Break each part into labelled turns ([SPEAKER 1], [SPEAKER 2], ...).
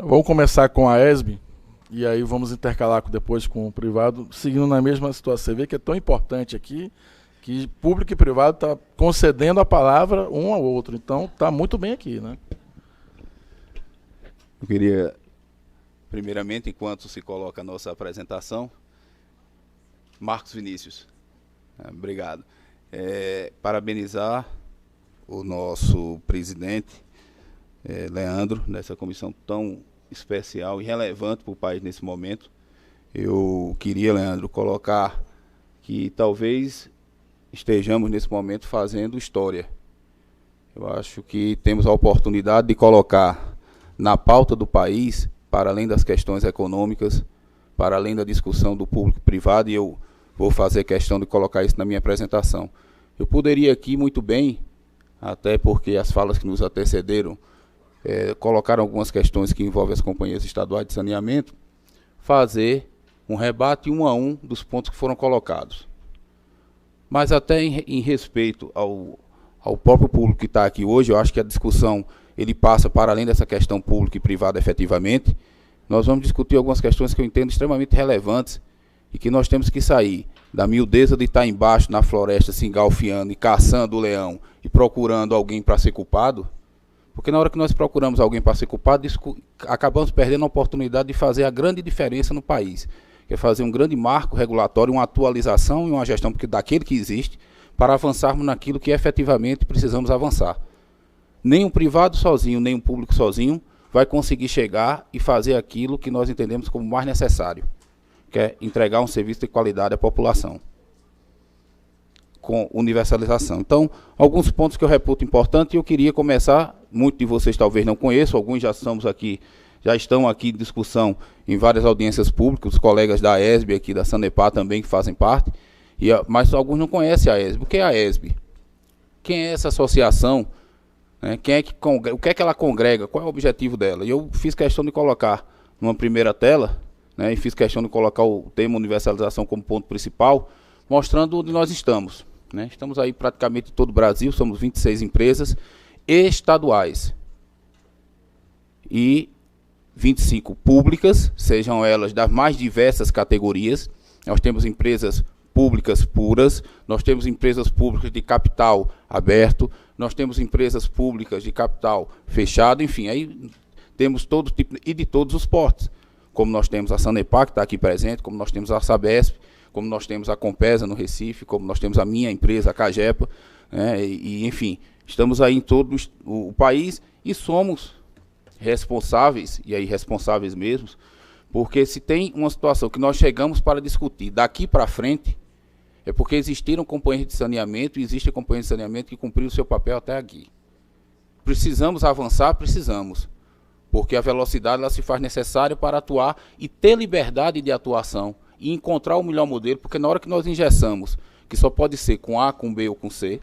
[SPEAKER 1] Vamos começar com a ESB, e aí vamos intercalar depois com o privado, seguindo na mesma situação. Você vê que é tão importante aqui, que público e privado está concedendo a palavra um ao outro. Então, está muito bem aqui, né?
[SPEAKER 2] Eu queria, primeiramente, enquanto se coloca a nossa apresentação, Marcos Vinícius, obrigado. Parabenizar o nosso presidente, Leandro, nessa comissão tão especial e relevante para o país nesse momento. Eu queria, Leandro, colocar que talvez estejamos nesse momento fazendo história. Eu acho que temos a oportunidade de colocar na pauta do país, para além das questões econômicas, para além da discussão do público e privado, e eu vou fazer questão de colocar isso na minha apresentação. Eu poderia aqui muito bem, até porque as falas que nos antecederam colocaram algumas questões que envolvem as companhias estaduais de saneamento, fazer um rebate um a um dos pontos que foram colocados. Mas até em respeito ao próprio público que está aqui hoje, eu acho que a discussão ele passa para além dessa questão pública e privada efetivamente. Nós vamos discutir algumas questões que eu entendo extremamente relevantes e que nós temos que sair da miudeza de estar embaixo na floresta se engalfiando e caçando o leão e procurando alguém para ser culpado, porque na hora que nós procuramos alguém para ser culpado, acabamos perdendo a oportunidade de fazer a grande diferença no país, que é fazer um grande marco regulatório, uma atualização e uma gestão daquele que existe, para avançarmos naquilo que efetivamente precisamos avançar. Nem um privado sozinho, nem um público sozinho vai conseguir chegar e fazer aquilo que nós entendemos como mais necessário, que é entregar um serviço de qualidade à população, com universalização. Então, alguns pontos que eu reputo importantes, e eu queria começar, muitos de vocês talvez não conheçam, alguns já estão aqui em discussão em várias audiências públicas, os colegas da ESB aqui, da Sanepar também, que fazem parte, mas alguns não conhecem a ESB. O que é a ESB? Quem é essa associação? O que é que ela congrega? Qual é o objetivo dela? E eu fiz questão de colocar numa primeira tela, e fiz questão de colocar o tema universalização como ponto principal, mostrando onde nós estamos. Estamos aí praticamente em todo o Brasil, somos 26 empresas estaduais e 25 públicas, sejam elas das mais diversas categorias. Nós temos empresas públicas puras, nós temos empresas públicas de capital aberto, nós temos empresas públicas de capital fechado, enfim, aí temos todo tipo, e de todos os portes, como nós temos a Sanepar, que está aqui presente, como nós temos a Sabesp, como nós temos a Compesa no Recife, como nós temos a minha empresa, a Cagepa, enfim, estamos aí em todo o país e somos responsáveis, e aí responsáveis mesmos, porque se tem uma situação que nós chegamos para discutir daqui para frente, é porque existiram companhias de saneamento e existem companhias de saneamento que cumpriram o seu papel até aqui. Precisamos avançar? Precisamos, porque a velocidade ela se faz necessária para atuar e ter liberdade de atuação e encontrar o melhor modelo, porque na hora que nós engessamos, que só pode ser com A, com B ou com C,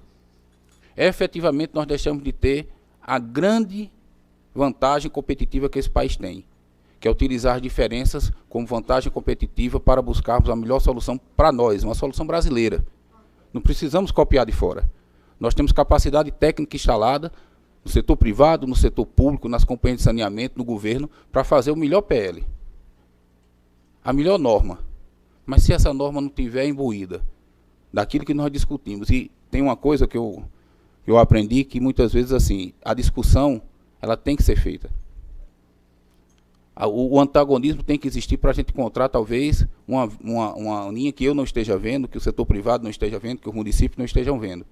[SPEAKER 2] efetivamente nós deixamos de ter a grande vantagem competitiva que esse país tem, que é utilizar as diferenças como vantagem competitiva para buscarmos a melhor solução para nós, uma solução brasileira. Não precisamos copiar de fora. Nós temos capacidade técnica instalada no setor privado, no setor público, nas companhias de saneamento, no governo, para fazer o melhor PL, a melhor norma. Mas se essa norma não estiver imbuída daquilo que nós discutimos, e tem uma coisa que eu aprendi, que muitas vezes assim, a discussão ela tem que ser feita. O antagonismo tem que existir para a gente encontrar, talvez, uma linha que eu não esteja vendo, que o setor privado não esteja vendo, que os municípios não estejam vendo.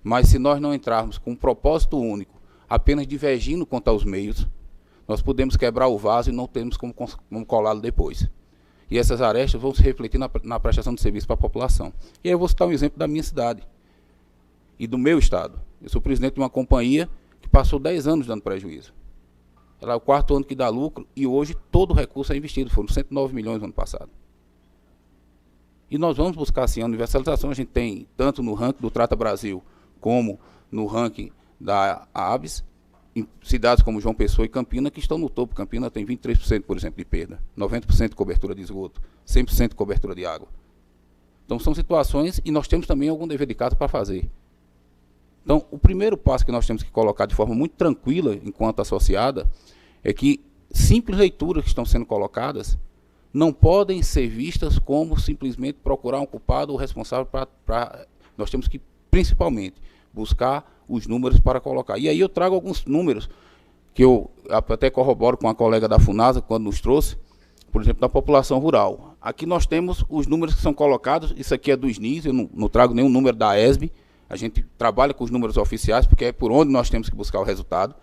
[SPEAKER 2] Mas se nós não entrarmos com um propósito único, apenas divergindo quanto aos meios, nós podemos quebrar o vaso e não temos como colá-lo depois. E essas arestas vão se refletir na prestação de serviço para a população. E aí eu vou citar um exemplo da minha cidade e do meu estado. Eu sou presidente de uma companhia que passou 10 anos dando prejuízo. Ela é o 4º ano que dá lucro e hoje todo o recurso é investido. Foram 109 milhões no ano passado. E nós vamos buscar, assim, a universalização. A gente tem, tanto no ranking do Trata Brasil, como no ranking da ABS, em cidades como João Pessoa e Campina, que estão no topo. Campina tem 23%, por exemplo, de perda, 90% de cobertura de esgoto, 100% de cobertura de água. Então, são situações, e nós temos também algum dever de casa para fazer. Então, o primeiro passo que nós temos que colocar de forma muito tranquila, enquanto associada, é que simples leituras que estão sendo colocadas não podem ser vistas como simplesmente procurar um culpado ou responsável para... Nós temos que, principalmente, buscar os números para colocar. E aí eu trago alguns números que eu até corroboro com a colega da FUNASA quando nos trouxe, por exemplo, da população rural. Aqui nós temos os números que são colocados, isso aqui é do SNIS, eu não trago nenhum número da ESB, a gente trabalha com os números oficiais, porque é por onde nós temos que buscar o resultado.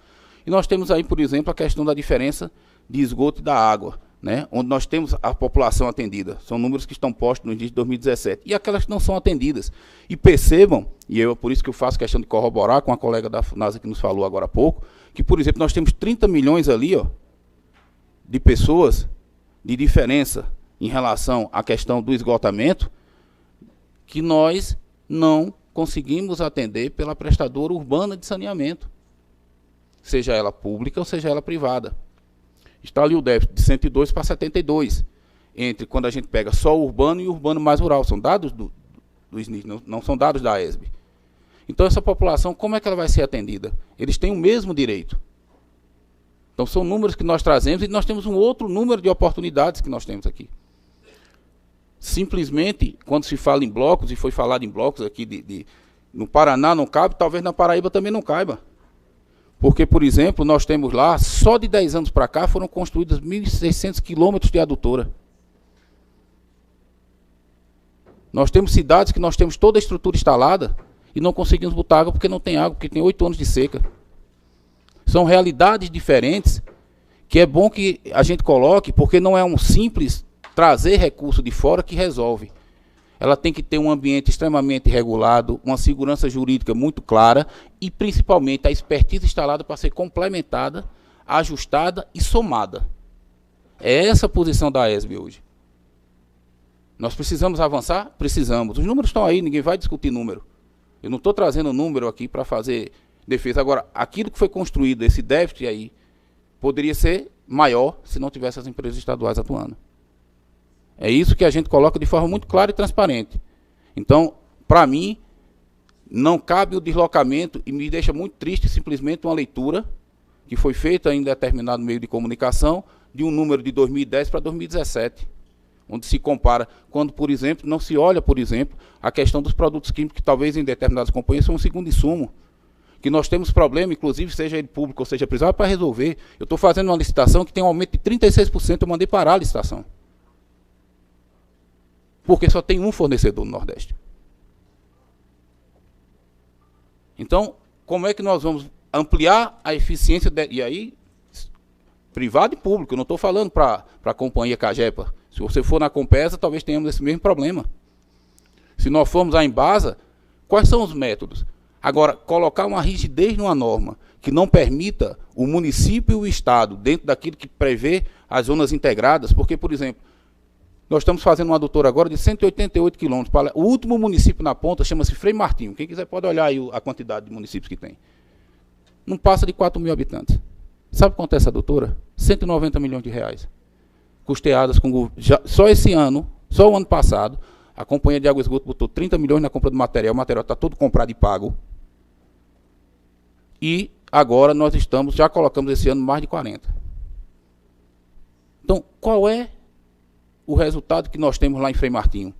[SPEAKER 2] E nós temos aí, por exemplo, a questão da diferença de esgoto e da água, né, onde nós temos a população atendida. São números que estão postos no início de 2017. E aquelas que não são atendidas. E percebam, e por isso que eu faço questão de corroborar com a colega da FUNASA que nos falou agora há pouco, que, por exemplo, nós temos 30 milhões ali, ó, de pessoas de diferença em relação à questão do esgotamento, que nós não conseguimos atender pela prestadora urbana de saneamento, seja ela pública ou seja ela privada. Está ali o déficit de 102 para 72, entre quando a gente pega só o urbano e o urbano mais rural. São dados do SNIS, não são dados da ESB. Então, essa população, como é que ela vai ser atendida? Eles têm o mesmo direito. Então, são números que nós trazemos e nós temos um outro número de oportunidades que nós temos aqui. Simplesmente, quando se fala em blocos, e foi falado em blocos aqui, no Paraná não cabe, talvez na Paraíba também não caiba. Porque, por exemplo, nós temos lá, só de 10 anos para cá, foram construídos 1.600 quilômetros de adutora. Nós temos cidades que nós temos toda a estrutura instalada e não conseguimos botar água porque não tem água, porque tem 8 anos de seca. São realidades diferentes que é bom que a gente coloque, porque não é um simples trazer recurso de fora que resolve. Ela tem que ter um ambiente extremamente regulado, uma segurança jurídica muito clara e, principalmente, a expertise instalada para ser complementada, ajustada e somada. É essa a posição da ESB hoje. Nós precisamos avançar? Precisamos. Os números estão aí, ninguém vai discutir número. Eu não estou trazendo número aqui para fazer defesa. Agora, aquilo que foi construído, esse déficit aí, poderia ser maior se não tivesse as empresas estaduais atuando. É isso que a gente coloca de forma muito clara e transparente. Então, para mim, não cabe o deslocamento e me deixa muito triste simplesmente uma leitura que foi feita em determinado meio de comunicação de um número de 2010 para 2017, onde se compara, quando, por exemplo, não se olha, por exemplo, a questão dos produtos químicos, que talvez em determinadas companhias são um segundo insumo, que nós temos problema, inclusive, seja ele público ou seja privado, para resolver. Eu estou fazendo uma licitação que tem um aumento de 36%, eu mandei parar a licitação. Porque só tem um fornecedor no Nordeste. Então, como é que nós vamos ampliar a eficiência, e aí, privado e público, eu não estou falando para a companhia Cagepa. Se você for na Compesa, talvez tenhamos esse mesmo problema. Se nós formos à Embasa, quais são os métodos? Agora, colocar uma rigidez numa norma que não permita o município e o Estado, dentro daquilo que prevê as zonas integradas, porque, por exemplo, nós estamos fazendo uma adutora agora de 188 quilômetros. O último município na ponta chama-se Frei Martinho. Quem quiser pode olhar aí a quantidade de municípios que tem. Não passa de 4 mil habitantes. Sabe quanto é essa adutora? 190 milhões de reais. Custeadas com... só esse ano, só o ano passado, a Companhia de Água e Esgoto botou 30 milhões na compra do material. O material está todo comprado e pago. E agora nós já colocamos esse ano mais de 40. Então, qual é o resultado que nós temos lá em Frei Martinho?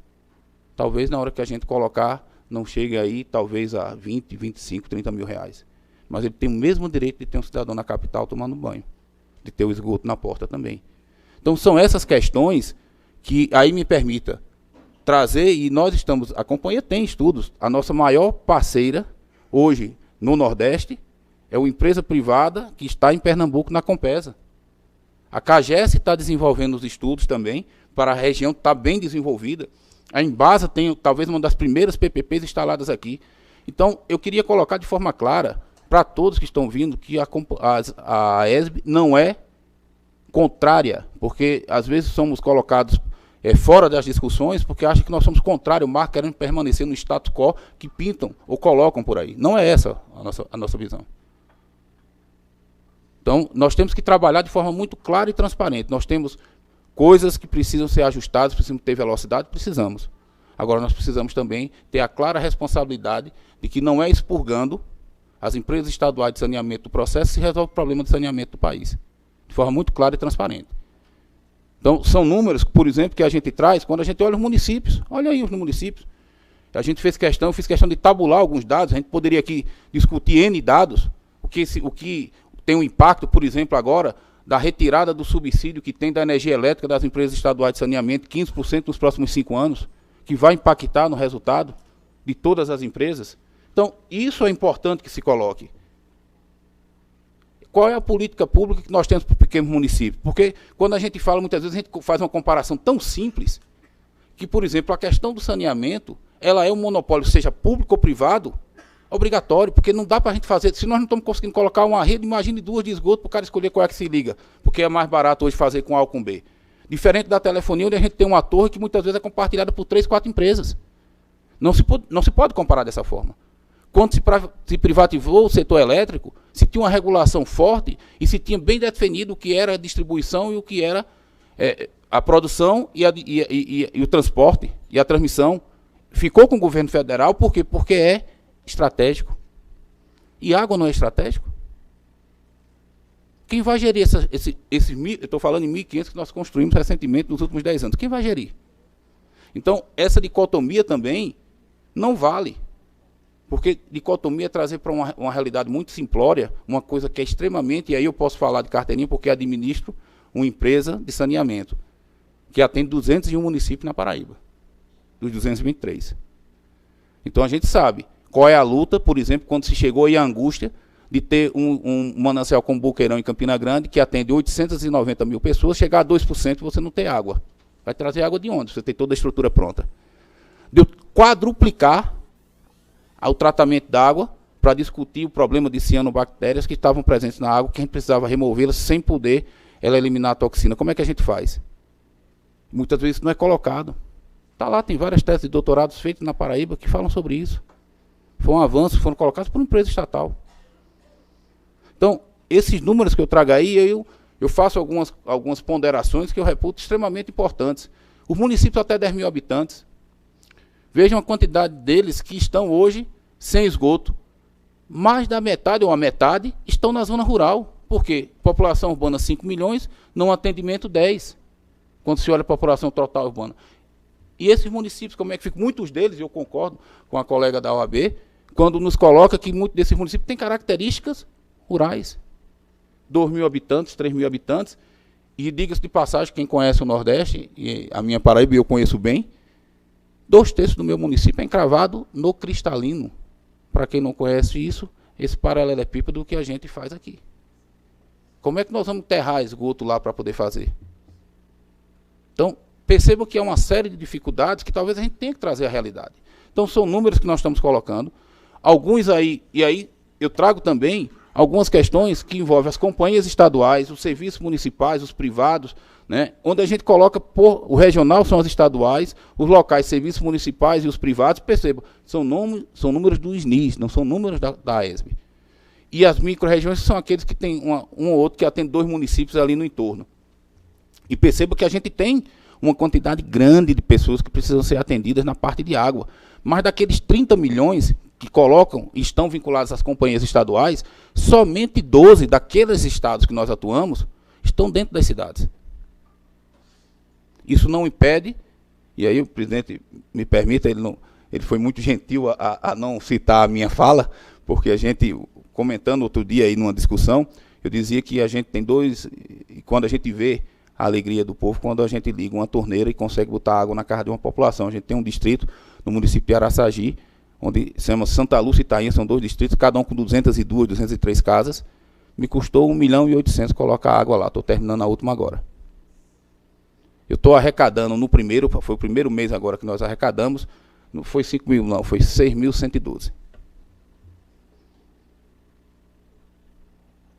[SPEAKER 2] Talvez na hora que a gente colocar, não chegue aí, talvez a 20, 25, 30 mil reais. Mas ele tem o mesmo direito de ter um cidadão na capital tomando banho, de ter o esgoto na porta também. Então são essas questões que aí me permita trazer, e nós estamos, a companhia tem estudos, a nossa maior parceira hoje no Nordeste é uma empresa privada que está em Pernambuco, na Compesa. A CAGES está desenvolvendo os estudos também, para a região está bem desenvolvida. A Embasa tem talvez uma das primeiras PPPs instaladas aqui. Então, eu queria colocar de forma clara, para todos que estão vindo, que a ESB não é contrária, porque às vezes somos colocados fora das discussões, porque acham que nós somos contrários, mas querendo permanecer no status quo que pintam ou colocam por aí. Não é essa a nossa visão. Então, nós temos que trabalhar de forma muito clara e transparente. Nós temos coisas que precisam ser ajustadas, precisamos ter velocidade, precisamos. Agora, nós precisamos também ter a clara responsabilidade de que não é expurgando as empresas estaduais de saneamento do processo se resolve o problema de saneamento do país. forma muito clara e transparente. Então, são números, por exemplo, que a gente traz quando a gente olha os municípios. Olha aí os municípios. A gente fez questão, eu fiz questão de tabular alguns dados, a gente poderia aqui discutir N dados, o que tem um impacto, por exemplo, agora, da retirada do subsídio que tem da energia elétrica das empresas estaduais de saneamento, 15% nos próximos 5 anos, que vai impactar no resultado de todas as empresas. Então, isso é importante que se coloque. Qual é a política pública que nós temos para o pequeno município? Porque quando a gente fala, muitas vezes a gente faz uma comparação tão simples, que, por exemplo, a questão do saneamento, ela é um monopólio, seja público ou privado, obrigatório, porque não dá para a gente fazer, se nós não estamos conseguindo colocar uma rede, imagine 2 de esgoto para o cara escolher qual é que se liga, porque é mais barato hoje fazer com A ou com B. Diferente da telefonia, onde a gente tem uma torre que muitas vezes é compartilhada por 3, 4 empresas. Não se pode comparar dessa forma. Quando se privatizou o setor elétrico, se tinha uma regulação forte e se tinha bem definido o que era a distribuição e o que era a produção e o transporte e a transmissão. Ficou com o governo federal, por quê? Porque é estratégico. E água não é estratégico? Quem vai gerir eu estou falando em 1.500 que nós construímos recentemente nos últimos 10 anos. Quem vai gerir? Então, essa dicotomia também não vale. Porque dicotomia é trazer para uma realidade muito simplória, uma coisa que é extremamente, e aí eu posso falar de carteirinha porque administro uma empresa de saneamento, que atende 201 municípios na Paraíba, dos 223. Então a gente sabe qual é a luta, por exemplo, quando se chegou aí a angústia de ter um manancial como Boqueirão em Campina Grande, que atende 890 mil pessoas, chegar a 2% e você não ter água. Vai trazer água de onde? Você tem toda a estrutura pronta. Deu quadruplicar ao tratamento da água para discutir o problema de cianobactérias que estavam presentes na água, que a gente precisava removê-las sem poder ela eliminar a toxina. Como é que a gente faz? Muitas vezes isso não é colocado. Está lá, tem várias teses de doutorados feitas na Paraíba que falam sobre isso. Foi um avanço, foram colocados por uma empresa estatal. Então, esses números que eu trago aí, eu faço algumas ponderações que eu reputo extremamente importantes. Os municípios até 10 mil habitantes, vejam a quantidade deles que estão hoje sem esgoto. Mais da metade ou a metade estão na zona rural. Por quê? População urbana 5 milhões, não atendimento 10. Quando se olha a população total urbana. E esses municípios, como é que ficam? Muitos deles, eu concordo com a colega da OAB, quando nos coloca que muitos desses municípios têm características rurais. 2 mil habitantes, 3 mil habitantes. E diga-se de passagem, quem conhece o Nordeste, e a minha Paraíba eu conheço bem, 2/3 do meu município é encravado no cristalino. Para quem não conhece isso, esse paralelepípedo que a gente faz aqui. Como é que nós vamos enterrar esgoto lá para poder fazer? Então, perceba que é uma série de dificuldades que talvez a gente tenha que trazer à realidade. Então, são números que nós estamos colocando. Alguns aí, e aí eu trago também algumas questões que envolvem as companhias estaduais, os serviços municipais, os privados, né, onde a gente coloca, o regional são as estaduais, os locais, serviços municipais e os privados, perceba, são números do SNIS, não são números da ESB. E as micro-regiões são aqueles que tem um ou outro que atende 2 municípios ali no entorno. E perceba que a gente tem uma quantidade grande de pessoas que precisam ser atendidas na parte de água. Mas daqueles 30 milhões que colocam e estão vinculados às companhias estaduais, somente 12 daqueles estados que nós atuamos estão dentro das cidades. Isso não impede, e aí o presidente me permita, ele foi muito gentil a não citar a minha fala, porque a gente, comentando outro dia aí numa discussão, eu dizia que a gente tem e quando a gente vê a alegria do povo, quando a gente liga uma torneira e consegue botar água na casa de uma população. A gente tem um distrito no município de Araçagi, onde se chama Santa Lúcia e Itainha, são 2 distritos, cada um com 202, 203 casas. Me custou 1.800.000 colocar água lá, estou terminando a última agora. Eu estou arrecadando no primeiro, foi o primeiro mês agora que nós arrecadamos, não foi 5 mil não, foi 6.112.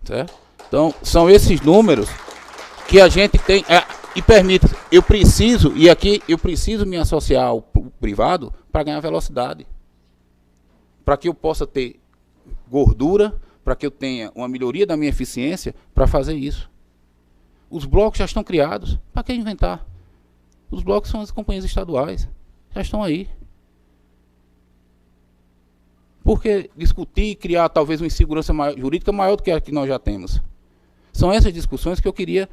[SPEAKER 2] Certo? Então, são esses números que a gente tem, e permita, eu preciso me associar ao privado para ganhar velocidade. Para que eu possa ter gordura, para que eu tenha uma melhoria da minha eficiência, para fazer isso. Os blocos já estão criados, para que inventar? Os blocos são as companhias estaduais, já estão aí. Por que discutir e criar talvez uma insegurança jurídica maior do que a que nós já temos? São essas discussões que eu queria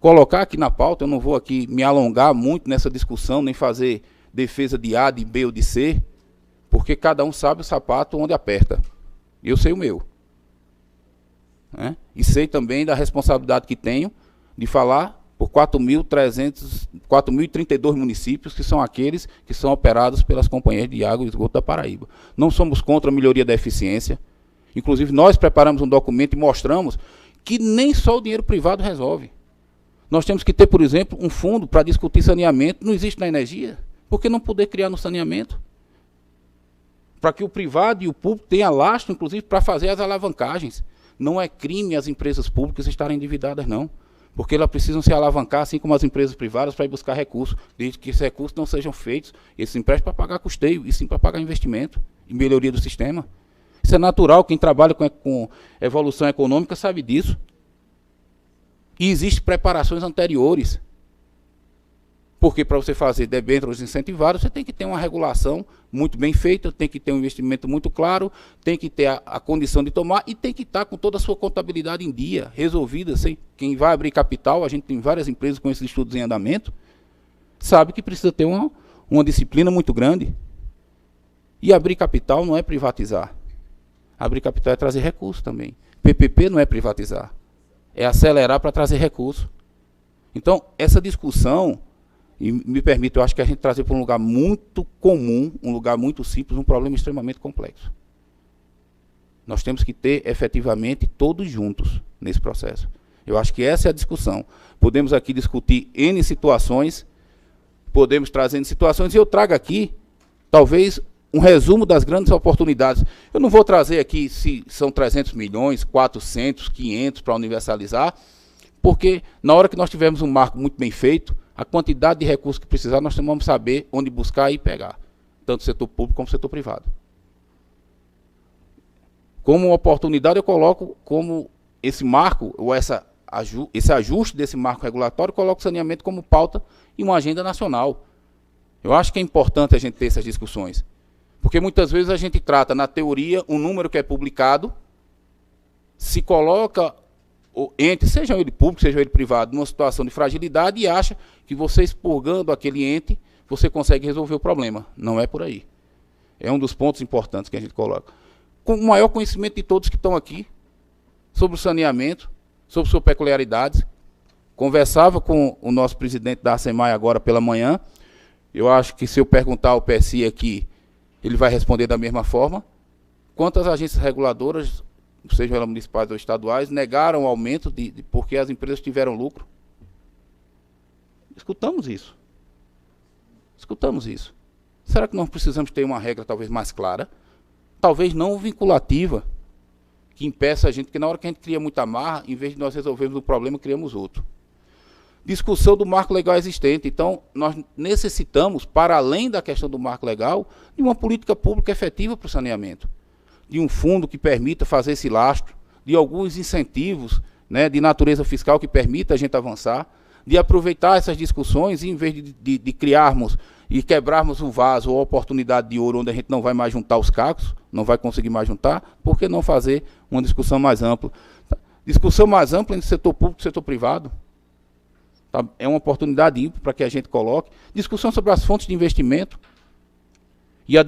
[SPEAKER 2] colocar aqui na pauta. Eu não vou aqui me alongar muito nessa discussão, nem fazer defesa de A, de B ou de C, porque cada um sabe o sapato onde aperta. Eu sei o meu. Né? E sei também da responsabilidade que tenho de falar por 4.032 municípios, que são aqueles que são operados pelas companhias de água e esgoto da Paraíba. Não somos contra a melhoria da eficiência. Inclusive, nós preparamos um documento e mostramos que nem só o dinheiro privado resolve. Nós temos que ter, por exemplo, um fundo para discutir saneamento. Não existe na energia. Por que não poder criar no saneamento? Para que o privado e o público tenham lastro, inclusive, para fazer as alavancagens. Não é crime as empresas públicas estarem endividadas, não. Porque elas precisam se alavancar, assim como as empresas privadas, para ir buscar recursos, desde que esses recursos não sejam feitos, esses empréstimos, para pagar custeio, e sim para pagar investimento e melhoria do sistema. Isso é natural, quem trabalha com evolução econômica sabe disso. E existem preparações anteriores. Porque para você fazer debêntures incentivadas, você tem que ter uma regulação muito bem feita, tem que ter um investimento muito claro, tem que ter a condição de tomar e tem que estar com toda a sua contabilidade em dia, resolvida. Quem vai abrir capital, a gente tem várias empresas com esses estudos em andamento, sabe que precisa ter uma disciplina muito grande. E abrir capital não é privatizar. Abrir capital é trazer recursos também. PPP não é privatizar, é acelerar para trazer recursos. Então, essa discussão... E me permite, eu acho que a gente trazer para um lugar muito comum, um lugar muito simples, um problema extremamente complexo. Nós temos que ter, efetivamente, todos juntos nesse processo. Eu acho que essa é a discussão. Podemos aqui discutir N situações, podemos trazer N situações, e eu trago aqui, talvez, um resumo das grandes oportunidades. Eu não vou trazer aqui se são 300 milhões, 400, 500 para universalizar, porque na hora que nós tivermos um marco muito bem feito, a quantidade de recursos que precisar, nós vamos saber onde buscar e pegar, tanto o setor público como o setor privado. Como oportunidade, eu coloco como esse marco, ou esse ajuste desse marco regulatório, eu coloco o saneamento como pauta e uma agenda nacional. Eu acho que é importante a gente ter essas discussões, porque muitas vezes a gente trata, na teoria, um número que é publicado, se coloca... o ente, seja ele público, seja ele privado, numa situação de fragilidade e acha que você expurgando aquele ente, você consegue resolver o problema. Não é por aí. É um dos pontos importantes que a gente coloca. Com o maior conhecimento de todos que estão aqui, sobre o saneamento, sobre suas peculiaridades. Conversava com o nosso presidente da ACEMAI agora pela manhã. Eu acho que se eu perguntar ao PSI aqui, ele vai responder da mesma forma. Quantas agências reguladoras, sejam elas municipais ou estaduais, negaram o aumento porque as empresas tiveram lucro? Escutamos isso. Escutamos isso. Será que nós precisamos ter uma regra talvez mais clara? Talvez não vinculativa, que impeça a gente, que na hora que a gente cria muita amarra, em vez de nós resolvermos o problema, criamos outro. Discussão do marco legal existente. Então, nós necessitamos, para além da questão do marco legal, de uma política pública efetiva para o saneamento. De um fundo que permita fazer esse lastro, de alguns incentivos, né, de natureza fiscal que permita a gente avançar, de aproveitar essas discussões e, em vez de criarmos e quebrarmos o vaso ou a oportunidade de ouro onde a gente não vai mais juntar os cacos, não vai conseguir mais juntar, por que não fazer uma discussão mais ampla? Discussão mais ampla entre setor público e setor privado. Tá? É uma oportunidade ímpar para que a gente coloque. Discussão sobre as fontes de investimento e a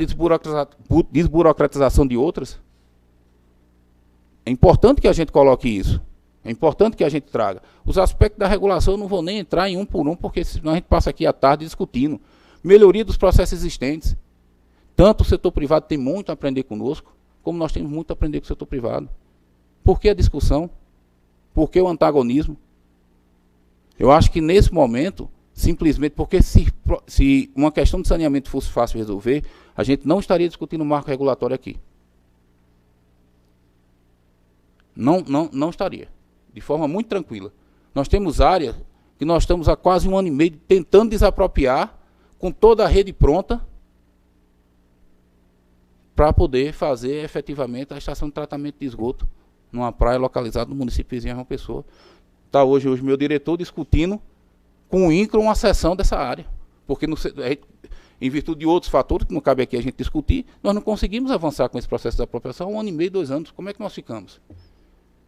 [SPEAKER 2] desburocratização de outras. É importante que a gente coloque isso. É importante que a gente traga. Os aspectos da regulação eu não vou nem entrar em um por um, porque senão a gente passa aqui à tarde discutindo. Melhoria dos processos existentes. Tanto o setor privado tem muito a aprender conosco, como nós temos muito a aprender com o setor privado. Por que a discussão? Por que o antagonismo? Eu acho que nesse momento, simplesmente, porque se uma questão de saneamento fosse fácil de resolver, a gente não estaria discutindo o marco regulatório aqui. Não estaria. De forma muito tranquila. Nós temos áreas que nós estamos há quase 1 ano e meio tentando desapropriar com toda a rede pronta para poder fazer efetivamente a estação de tratamento de esgoto numa praia localizada no município vizinho de João Pessoa. Está hoje o meu diretor discutindo com o INCRA uma seção dessa área. Porque em virtude de outros fatores que não cabe aqui a gente discutir, nós não conseguimos avançar com esse processo de apropriação há 1 ano e meio, 2 anos. Como é que nós ficamos?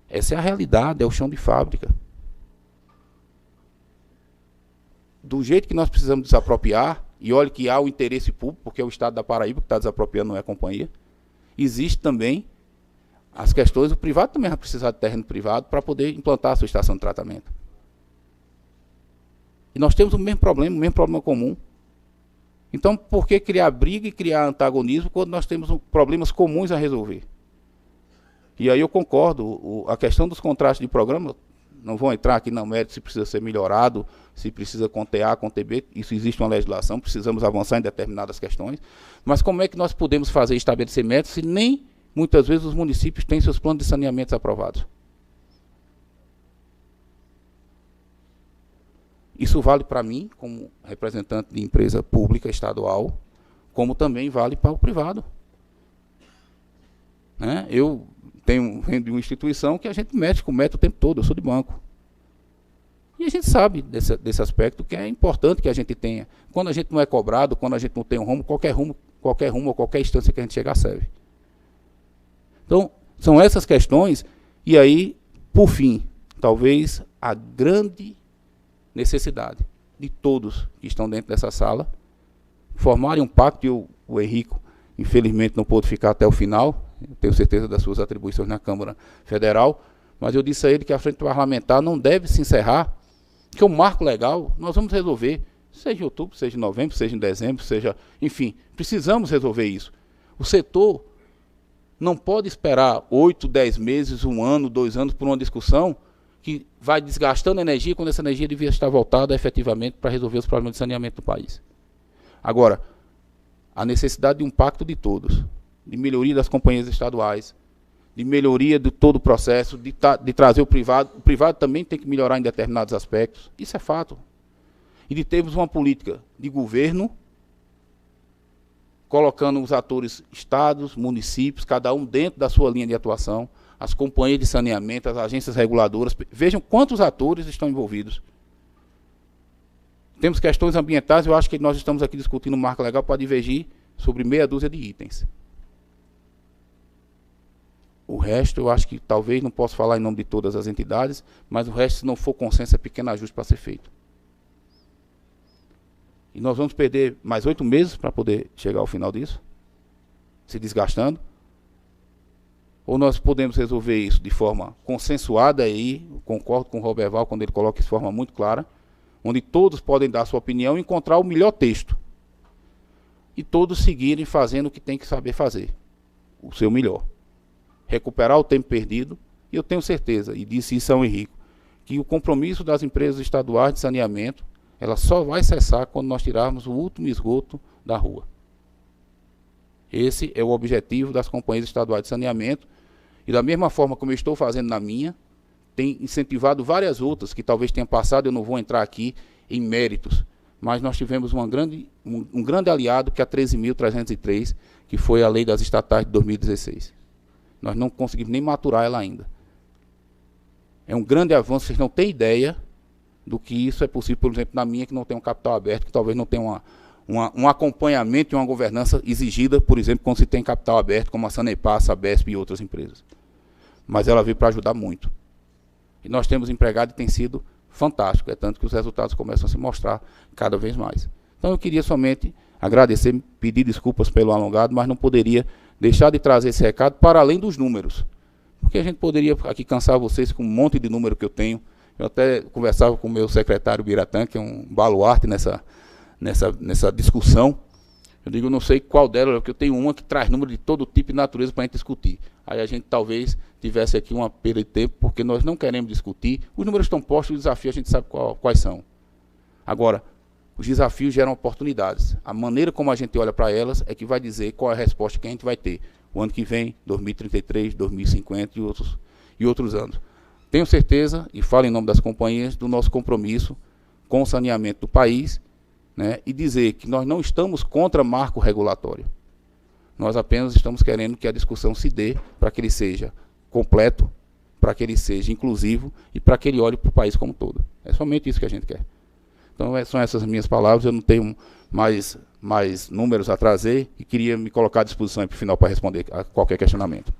[SPEAKER 2] Essa é a realidade, é o chão de fábrica. Do jeito que nós precisamos desapropriar, e olhe que há o interesse público, porque é o Estado da Paraíba que está desapropriando, não é a companhia, existe também as questões, o privado também vai precisar de terreno privado para poder implantar a sua estação de tratamento. E nós temos o mesmo problema comum. Então, por que criar briga e criar antagonismo quando nós temos problemas comuns a resolver? E aí eu concordo, a questão dos contratos de programa, não vou entrar aqui no mérito se precisa ser melhorado, se precisa com TA, com TB, isso existe uma legislação, precisamos avançar em determinadas questões, mas como é que nós podemos fazer estabelecer métodos se nem, muitas vezes, os municípios têm seus planos de saneamento aprovados? Isso vale para mim, como representante de empresa pública estadual, como também vale para o privado. Né? Eu venho de uma instituição que a gente mexe com meta o tempo todo, eu sou de banco. E a gente sabe desse aspecto que é importante que a gente tenha. Quando a gente não é cobrado, quando a gente não tem um rumo, qualquer rumo ou qualquer instância que a gente chegar serve. Então, são essas questões, e aí, por fim, talvez a grande necessidade de todos que estão dentro dessa sala formarem um pacto, e o Henrico, infelizmente, não pôde ficar até o final, eu tenho certeza das suas atribuições na Câmara Federal, mas eu disse a ele que a frente parlamentar não deve se encerrar, que o marco legal nós vamos resolver, seja em outubro, seja em novembro, seja em dezembro, seja, enfim, precisamos resolver isso. O setor não pode esperar 8, 10 meses, 1 ano, 2 anos por uma discussão que vai desgastando energia quando essa energia devia estar voltada efetivamente para resolver os problemas de saneamento do país. Agora, a necessidade de um pacto de todos, de melhoria das companhias estaduais, de melhoria de todo o processo, de trazer o privado também tem que melhorar em determinados aspectos, isso é fato. E de termos uma política de governo, colocando os atores estados, municípios, cada um dentro da sua linha de atuação, as companhias de saneamento, as agências reguladoras, vejam quantos atores estão envolvidos. Temos questões ambientais, eu acho que nós estamos aqui discutindo um marco legal para divergir sobre meia dúzia de itens. O resto, eu acho que talvez, não posso falar em nome de todas as entidades, mas o resto, se não for consenso, é pequeno ajuste para ser feito. E nós vamos perder mais 8 meses para poder chegar ao final disso, se desgastando. Ou nós podemos resolver isso de forma consensuada, aí eu concordo com o Roberval quando ele coloca isso de forma muito clara, onde todos podem dar sua opinião e encontrar o melhor texto. E todos seguirem fazendo o que tem que saber fazer, o seu melhor. Recuperar o tempo perdido, e eu tenho certeza, e disse isso ao Henrico, que o compromisso das empresas estaduais de saneamento, ela só vai cessar quando nós tirarmos o último esgoto da rua. Esse é o objetivo das companhias estaduais de saneamento, e da mesma forma como eu estou fazendo na minha, tem incentivado várias outras, que talvez tenham passado, eu não vou entrar aqui em méritos, mas nós tivemos um grande aliado, que é a 13.303, que foi a lei das estatais de 2016. Nós não conseguimos nem maturar ela ainda. É um grande avanço, vocês não têm ideia do que isso é possível, por exemplo, na minha, que não tem um capital aberto, que talvez não tenha um acompanhamento e uma governança exigida, por exemplo, quando se tem capital aberto, como a Sanepar, a Sabesp e outras empresas. Mas ela veio para ajudar muito. E nós temos empregado e tem sido fantástico, é tanto que os resultados começam a se mostrar cada vez mais. Então eu queria somente agradecer, pedir desculpas pelo alongado, mas não poderia deixar de trazer esse recado para além dos números. Porque a gente poderia aqui cansar vocês com um monte de número que eu tenho. Eu até conversava com o meu secretário Biratã, que é um baluarte nessa discussão. Eu digo, não sei qual delas, porque eu tenho uma que traz número de todo tipo e natureza para a gente discutir. Aí a gente talvez tivesse aqui uma perda de tempo, porque nós não queremos discutir. Os números estão postos, os desafios a gente sabe quais são. Agora, os desafios geram oportunidades. A maneira como a gente olha para elas é que vai dizer qual é a resposta que a gente vai ter. O ano que vem, 2033, 2050 e outros anos. Tenho certeza, e falo em nome das companhias, do nosso compromisso com o saneamento do país, né, e dizer que nós não estamos contra marco regulatório. Nós apenas estamos querendo que a discussão se dê para que ele seja completo, para que ele seja inclusivo e para que ele olhe para o país como um todo. É somente isso que a gente quer. Então, são essas minhas palavras, eu não tenho mais números a trazer e queria me colocar à disposição para o final para responder a qualquer questionamento.